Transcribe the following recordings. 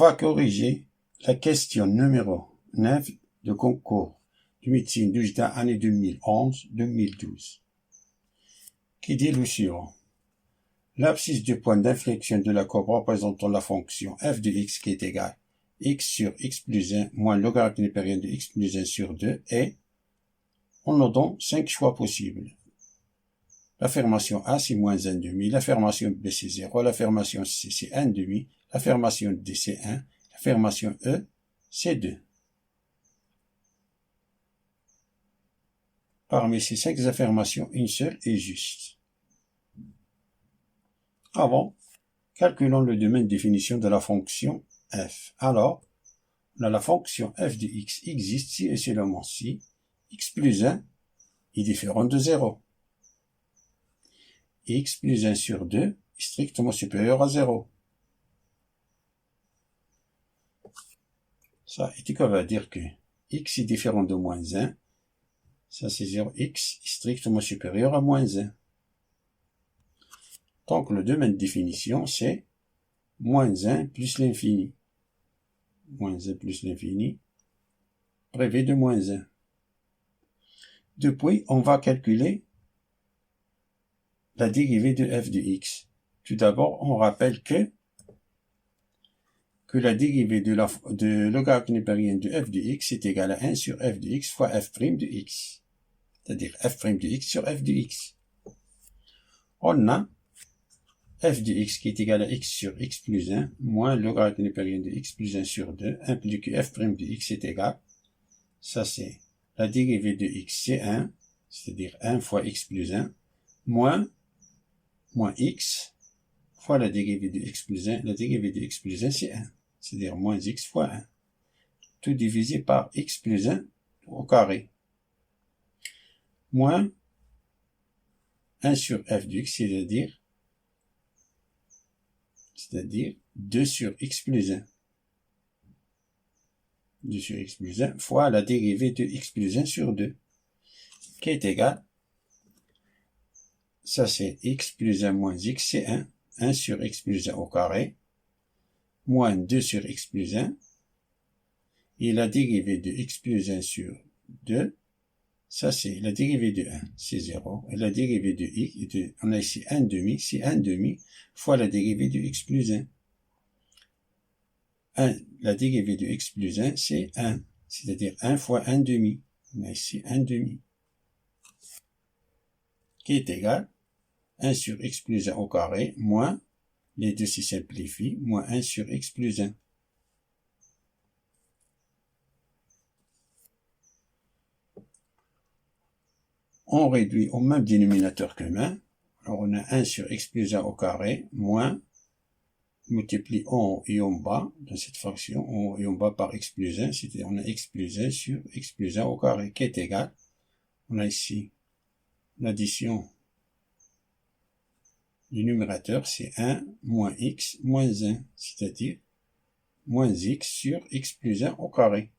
va corriger la question numéro 9 de concours de médecine du JDA année 2011-2012, qui dit le suivant. L'abscisse du point d'inflexion de la courbe représentant la fonction f de x qui est égale x sur x plus 1 moins logarithme népérien de x plus 1 sur 2 est, on nous donne 5 choix possibles. L'affirmation A, c'est moins 1,5. L'affirmation B, c'est 0. L'affirmation C, c'est 1,5. L'affirmation D, c'est 1. L'affirmation E, c'est 2. Parmi ces 5 affirmations, une seule est juste. Avant, calculons le domaine de définition de la fonction f. Alors, on a la fonction f de x existe si et seulement si x plus 1 est différent de 0. Et x plus 1 sur 2 est strictement supérieur à 0. Ça, et qu'on va dire que x est différent de moins 1. Ça, c'est 0. X est strictement supérieur à moins 1. Donc, le domaine de définition, c'est moins 1 plus l'infini. Moins 1 plus l'infini, prévu de moins 1. Depuis, on va calculer la dérivée de f de x. Tout d'abord, on rappelle que la dérivée de logarithme népérien de f de x est égale à 1 sur f de x fois f' de x. C'est-à-dire f' de x sur f de x. On a f de x qui est égal à x sur x plus 1 moins logarithme népérien de x plus 1 sur 2 implique que f' de x est égal, ça c'est la dérivée de x c'est 1, c'est-à-dire 1 fois x plus 1, moins x fois la dérivée de x plus 1, la dérivée de x plus 1 c'est 1, c'est-à-dire moins x fois 1, tout divisé par x plus 1 au carré, moins 1 sur f de x, c'est-à-dire 2 sur x plus 1. 2 sur x plus 1 fois la dérivée de x plus 1 sur 2, qui est égal, ça c'est x plus 1 moins x, c'est 1. 1 sur x plus 1 au carré, moins 2 sur x plus 1, et la dérivée de x plus 1 sur 2, ça c'est la dérivée de 1, c'est 0, et la dérivée de x, on a ici 1,5, c'est 1,5 fois la dérivée de x plus 1. La dérivée de x plus 1, c'est 1, c'est-à-dire 1 fois 1,5, on a ici 1,5, qui est égal 1 sur x plus 1 au carré, moins, les deux se simplifient, moins 1 sur x plus 1. On réduit au même dénominateur commun. Alors on a 1 sur x plus 1 au carré, moins, multiplie en haut et en bas, dans cette fraction, en haut et en bas par x plus 1, c'est-à-dire on a x plus 1 sur x plus 1 au carré, qui est égal, on a ici l'addition du numérateur, c'est 1 moins x moins 1, c'est-à-dire moins x sur x plus 1 au carré.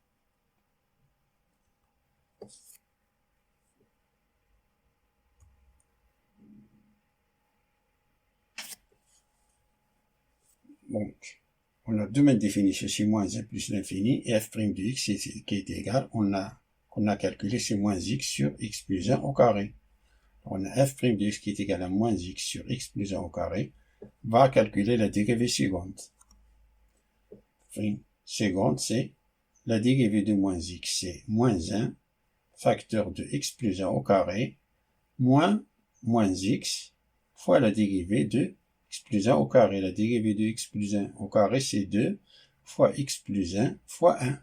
Donc, on a deux mêmes définitions, c'est moins 1 plus l'infini, et f' de x qui est égal, on a calculé, c'est moins x sur x plus 1 au carré. On a f' de x qui est égal à moins x sur x plus 1 au carré, va calculer la dérivée suivante. Seconde, c'est la dérivée de moins x, c'est moins 1, facteur de x plus 1 au carré, moins x, fois la dérivée de x plus 1 au carré. La dérivée de x plus 1 au carré, c'est 2 fois x plus 1 fois 1.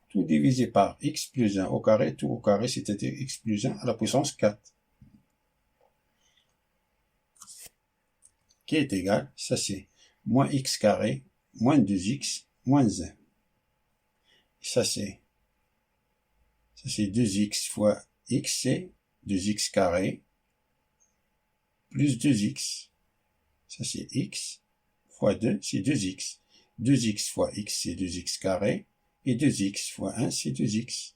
Tout divisé par x plus 1 au carré, tout au carré, c'est-à-dire x plus 1 à la puissance 4. Qui est égal, ça c'est moins x carré, moins 2x, moins 1. Ça c'est 2x fois x, c'est 2x carré, plus 2x. Ça c'est x fois 2, c'est 2x. 2x fois x, c'est 2x carré. Et 2x fois 1, c'est 2x.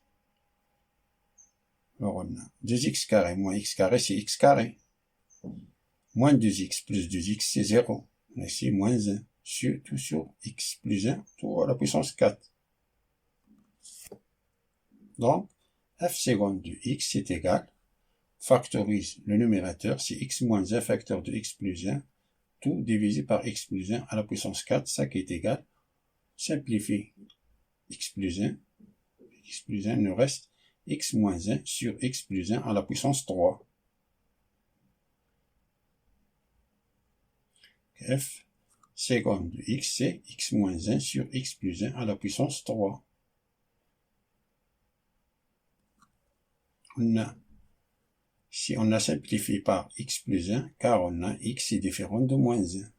Alors on a 2x carré moins x carré, c'est x carré. Moins 2x plus 2x, c'est 0. On a ici moins 1. sur x plus 1, tout à la puissance 4. Donc, f seconde de x est égal, factorise le numérateur, c'est x moins 1 facteur de x plus 1, tout divisé par x plus 1 à la puissance 4, ça qui est égal, simplifie x plus 1 nous reste x moins 1 sur x plus 1 à la puissance 3. F seconde de x, c'est x moins 1 sur x plus 1 à la puissance 3. Si on a simplifié par x plus 1, car on a x est différent de moins 1.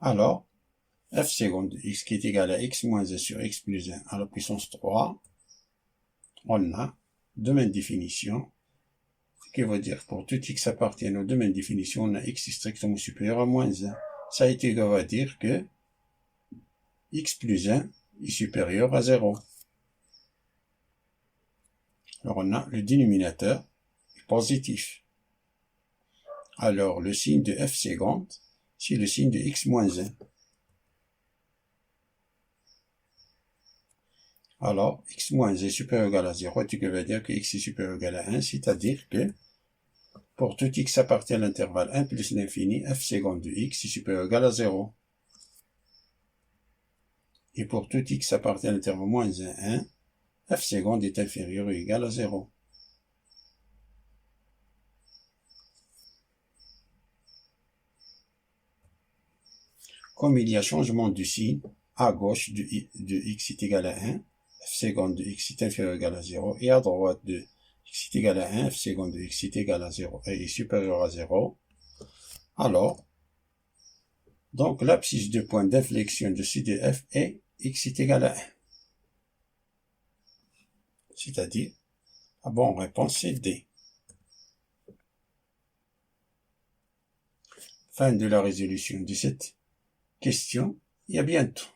Alors, f seconde de x qui est égal à x moins 1 sur x plus 1 à la puissance 3, on a domaine définition, ce qui veut dire pour tout x appartient au domaine définition, on a x strictement supérieur à moins 1. Ça va dire que x plus 1 est supérieur à 0. Alors on a le dénominateur positif. Alors le signe de f seconde, c'est le signe de x moins 1. Alors, x moins 1 est supérieur ou égal à 0, ce qui veut dire que x est supérieur ou égal à 1, c'est-à-dire que pour tout x appartient à l'intervalle 1 plus l'infini, f seconde de x est supérieur ou égal à 0. Et pour tout x appartient à l'intervalle moins 1, 1, f seconde est inférieur ou égal à 0. Comme il y a changement de signe, à gauche de x est égal à 1, f seconde de x est inférieur ou égal à 0, et à droite de x est égal à 1, f seconde de x est égal à 0, et est supérieur à 0, alors, donc l'abscisse de point d'inflexion de C de f est x est égal à 1. C'est-à-dire, la bonne réponse c'est D. Fin de la résolution de cette question, et à bientôt.